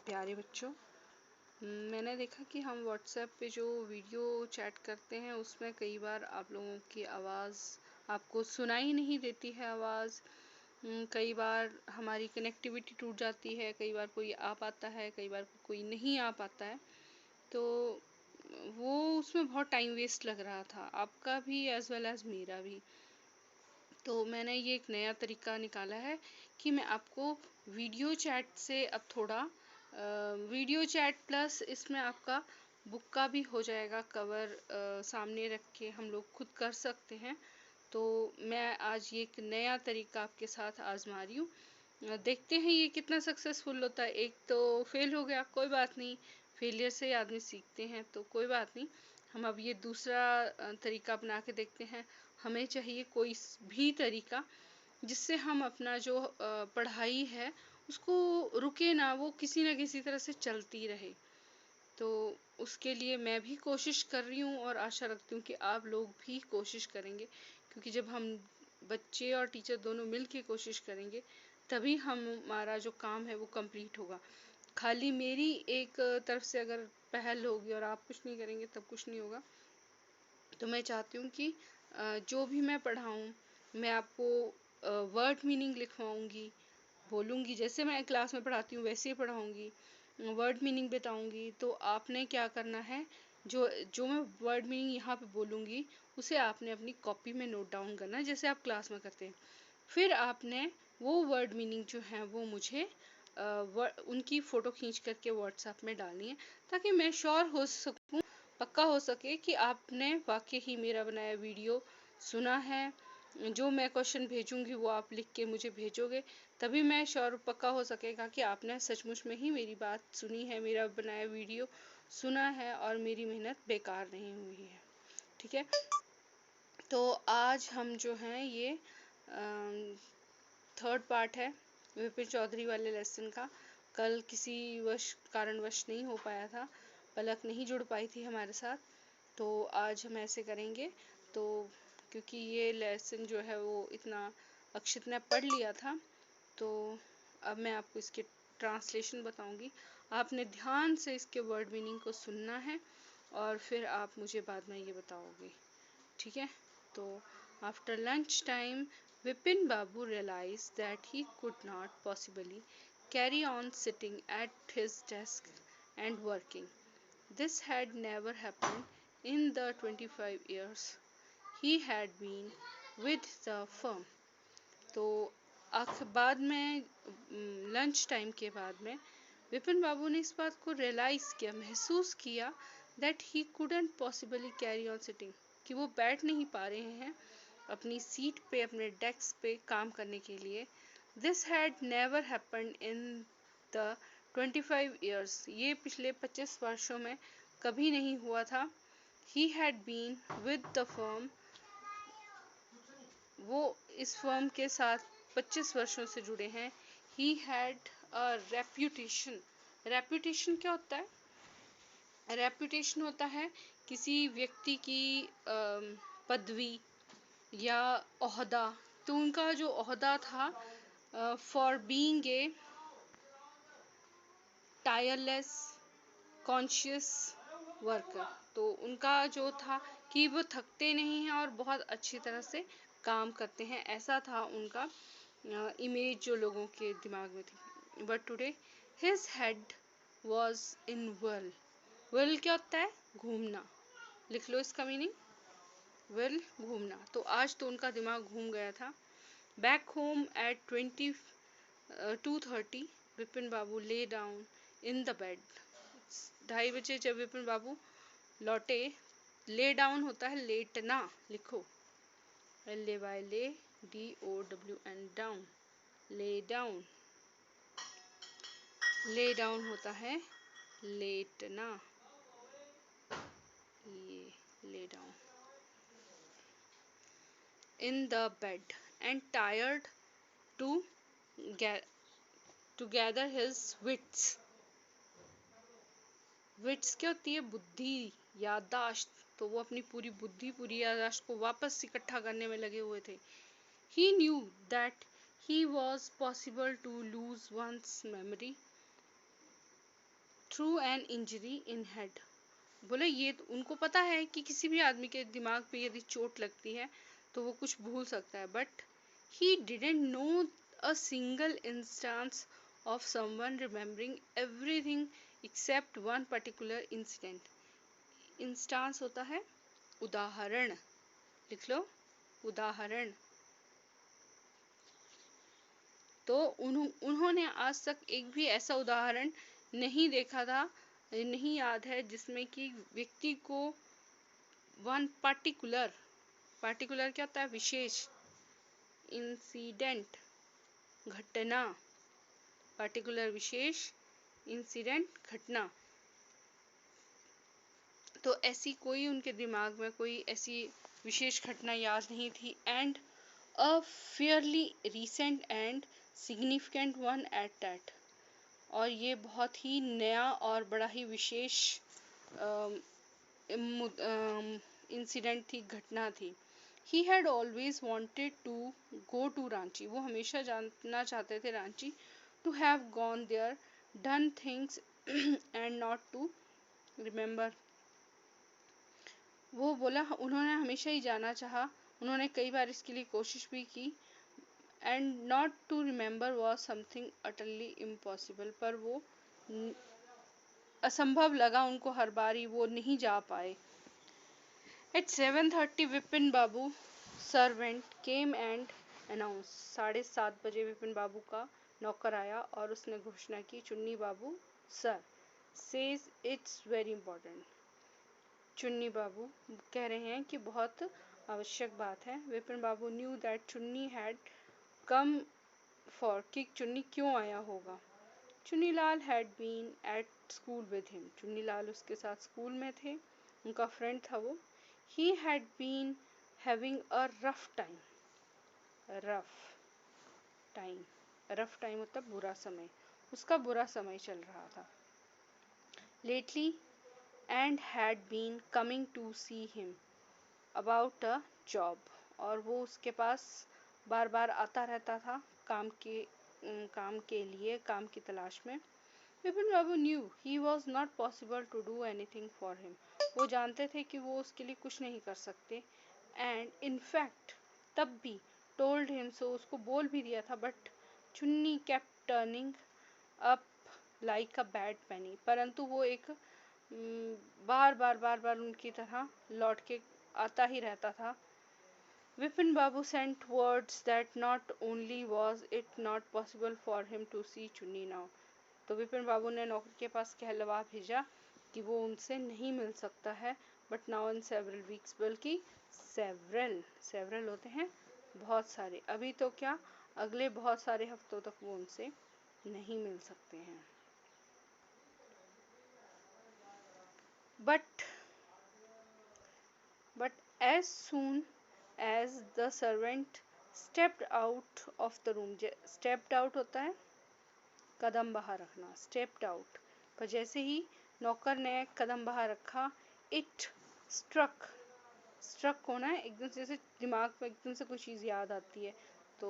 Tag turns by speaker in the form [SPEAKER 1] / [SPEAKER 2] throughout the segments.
[SPEAKER 1] प्यारे बच्चों, मैंने देखा कि हम व्हाट्सएप पे जो वीडियो चैट करते हैं उसमें कई बार आप लोगों की आवाज़ आपको सुनाई नहीं देती है आवाज़। कई बार हमारी कनेक्टिविटी टूट जाती है, कई बार कोई आ पाता है, कई बार कोई नहीं आ पाता है। तो वो उसमें बहुत टाइम वेस्ट लग रहा था, आपका भी एज़ वेल एज़ मेरा भी। तो मैंने ये एक नया तरीका निकाला है कि मैं आपको वीडियो चैट से अब थोड़ा वीडियो चैट प्लस इसमें आपका बुक का भी हो जाएगा कवर, सामने रख के हम लोग खुद कर सकते हैं। तो मैं आज ये एक नया तरीका आपके साथ आजमा रही हूँ। देखते हैं ये कितना सक्सेसफुल होता है। एक तो फेल हो गया, कोई बात नहीं, फेलियर से आदमी सीखते हैं, तो कोई बात नहीं। हम अब ये दूसरा तरीका अपना के देखते हैं। हमें चाहिए कोई भी तरीका जिससे हम अपना जो पढ़ाई है उसको रुके ना, वो किसी न किसी तरह से चलती रहे। तो उसके लिए मैं भी कोशिश कर रही हूँ और आशा रखती हूँ कि आप लोग भी कोशिश करेंगे, क्योंकि जब हम बच्चे और टीचर दोनों मिल के कोशिश करेंगे तभी हमारा जो काम है वो कंप्लीट होगा। खाली मेरी एक तरफ से अगर पहल होगी और आप कुछ नहीं करेंगे तब कुछ नहीं होगा। तो मैं चाहती हूँ कि जो भी मैं पढ़ाऊँ मैं आपको वर्ड मीनिंग लिखवाऊँगी, बोलूँगी, जैसे मैं क्लास में पढ़ाती हूँ वैसे ही पढ़ाऊँगी, वर्ड मीनिंग बताऊँगी। तो आपने क्या करना है, जो जो मैं वर्ड मीनिंग यहाँ पे बोलूँगी उसे आपने अपनी कॉपी में नोट डाउन करना है, जैसे आप क्लास में करते हैं। फिर आपने वो वर्ड मीनिंग जो है वो मुझे उनकी फ़ोटो खींच करके व्हाट्सएप में डालनी है, ताकि मैं श्योर हो सकूँ, पक्का हो सके कि आपने वाकई ही मेरा बनाया वीडियो सुना है। जो मैं क्वेश्चन भेजूंगी वो आप लिख के मुझे भेजोगे, तभी मैं श्योर पक्का हो सकेगा कि आपने सचमुच में ही मेरी बात सुनी है, मेरा बनाया वीडियो सुना है और मेरी मेहनत बेकार नहीं हुई है। ठीक है, तो आज हम जो हैं ये थर्ड पार्ट है विपिन चौधरी वाले लेसन का। कल किसी कारणवश नहीं हो पाया था, पलक नहीं जुड़ पाई थी हमारे साथ, तो आज हम ऐसे करेंगे। तो क्योंकि ये लेसन जो है वो इतना अक्षित ने पढ़ लिया था, तो अब मैं आपको इसके ट्रांसलेशन बताऊंगी। आपने ध्यान से इसके वर्ड मीनिंग को सुनना है और फिर आप मुझे बाद में ये बताओगे। ठीक है, तो after lunch time Vipin Babu realized that he could not possibly carry on sitting at his desk and working. This had never happened in the 25 years he had been with the firm. तो बाद में lunch time के बाद में विपिन बाबू ने इस बात को रियलाइज़ किया, महसूस किया, that he couldn't possibly carry on sitting, कि वो बैठ नहीं पा रहे हैं अपनी सीट पे, अपने डेस्क पे काम करने के लिए। This had never happened in the 25 years, ये पिछले 25 वर्षों में कभी नहीं हुआ था। He had been with the firm, वो इस फर्म के साथ 25 वर्षों से जुड़े हैं। He had a reputation, reputation क्या होता है? रेप्यूटेशन होता है किसी व्यक्ति की पदवी या ओहदा। तो उनका जो ओहदा था, for being a tireless conscious worker, तो उनका जो था कि वो थकते नहीं हैं और बहुत अच्छी तरह से काम करते हैं, ऐसा था उनका इमेज जो लोगों के दिमाग में थी। But today his head was in whirl. Whirl क्या होता है? घूमना। लिख लो इसका मीनिंग, व्हर्ल घूमना। तो आज तो उनका दिमाग घूम गया था। बैक होम एट 2:30 विपिन बाबू ले डाउन इन द बेड। 2:30 जब विपिन बाबू लौटे, ले डाउन होता है लेटना, लिखो LAY, lay DOWN, down, lay down. Lay down होता है लेटना, ये lay down in the bed and tired to gather his wits. Wits क्या होती है? बुद्धि, याददाश्त। तो वो अपनी पूरी बुद्धि, पूरी याददाश्त को वापस इकट्ठा करने में लगे हुए थे। He knew that he was possible to lose one's memory through an injury in head. बोले ये उनको पता है कि किसी भी आदमी के दिमाग पे यदि चोट लगती है तो वो कुछ भूल सकता है, but he didn't know a single instance of someone remembering everything except one particular incident. Instance होता है उदाहरण, लिख लो उदाहरण। तो उन्होंने आज तक एक भी ऐसा उदाहरण नहीं देखा था, नहीं याद है, जिसमें कि व्यक्ति को वन पर्टिकुलर, पर्टिकुलर क्या होता है, विशेष, इंसिडेंट, घटना, पर्टिकुलर विशेष, इंसिडेंट घटना। तो ऐसी कोई उनके दिमाग में कोई ऐसी विशेष घटना याद नहीं थी। And a fairly recent and significant one at that. और ये बहुत ही नया और बड़ा ही विशेष इंसिडेंट थी, घटना थी। He had always wanted to go to Ranchi. वो हमेशा जानना चाहते थे Ranchi. To have gone there, done things and not to remember. वो बोला उन्होंने हमेशा ही जाना चाहा, उन्होंने कई बार इसके लिए कोशिश भी की। And not to remember was something utterly impossible. पर वो असंभव लगा उनको, हर बारी वो नहीं जा पाए। At 7:30 Vipin Babu servant came and announce. 7:30 Vipin Babu का नौकर आया और उसने घोषणा की, Chunni Babu sir says it's very important. Chunni Babu कह रहे हैं कि बहुत आवश्यक बात है। Vipin Babu knew that Chunni had come for, कि चुन्नी क्यों आया होगा। Chunnilal had been at school with him. Chunnilal उसके साथ स्कूल में थे, उनका फ्रेंड था वो। He had been having a rough time. Rough time, rough time मतलब बुरा समय, उसका बुरा समय चल रहा था lately. And had been coming to see him about a job. और वो उसके पास बार बार आता रहता था काम के लिए, काम की तलाश में। Vipin Babu knew he was not possible to do anything for him. वो जानते थे कि वो उसके लिए कुछ नहीं कर सकते। एंड इनफैक्ट तब भी टोल्ड हिम सो, उसको बोल भी दिया था। But Chunni kept turning up like a bad penny. परंतु वो एक बार बार उनकी तरह लौट के आता ही रहता था। Vipin Babu sent words that not only was it not possible for him to see Chunni now, तो विपिन बाबू ने नौकर के पास कहलवा भेजा कि वो उनसे नहीं मिल सकता है, but now in several weeks, बल्कि सेवरल होते हैं बहुत सारे, अभी तो क्या अगले बहुत सारे हफ्तों तक वो उनसे नहीं मिल सकते हैं। But as soon as the servant stepped out of the room, stepped out होता है कदम बाहर रखना, stepped out, पर जैसे ही नौकर ने कदम बाहर रखा, it struck होना है एकदम से, जैसे दिमाग में एकदम से कुछ चीज़ याद आती है, तो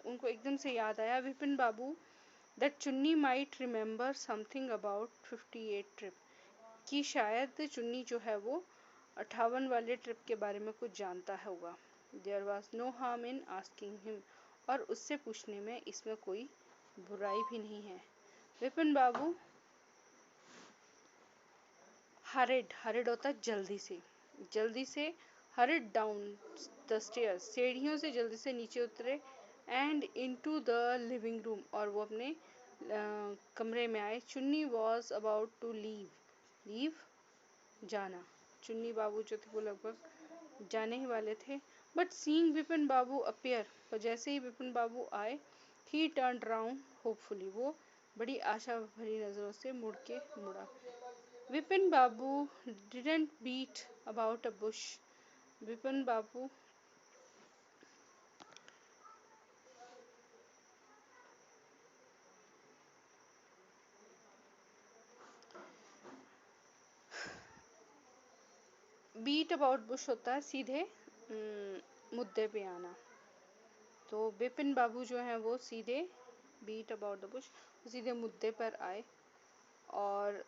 [SPEAKER 1] उनको एकदम से याद आया विपिन बाबू that चुन्नी might remember something about 58 trip, कि शायद चुन्नी जो है वो 58 वाले ट्रिप के बारे में कुछ जानता होगा। There was no harm in asking him, और उससे पूछने में इसमें कोई बुराई भी नहीं है। विपिन बाबू हरिड होता है जल्दी से हरिड डाउन द स्टेयर्स, सीढ़ियों से जल्दी से नीचे उतरे। And into the living room, और वो अपने कमरे में आए। चुन्नी वॉज अबाउट टू लीव जाना, चुन्नी बाबू जो थे वो लगभग जाने ही वाले थे। But seeing Vipin Babu appear, और जैसे ही विपिन बाबू आए, ही टर्न्ड राउंड होपफुली, वो बड़ी आशा भरी नजरों से मुड़ा। Vipin Babu didn't beat about a bush. Vipin Babu beat about bush होता है सीधे मुद्दे पे आना। तो विपिन बाबू जो हैं वो सीधे बीट अबाउट द बुश, सीधे मुद्दे पर आए। और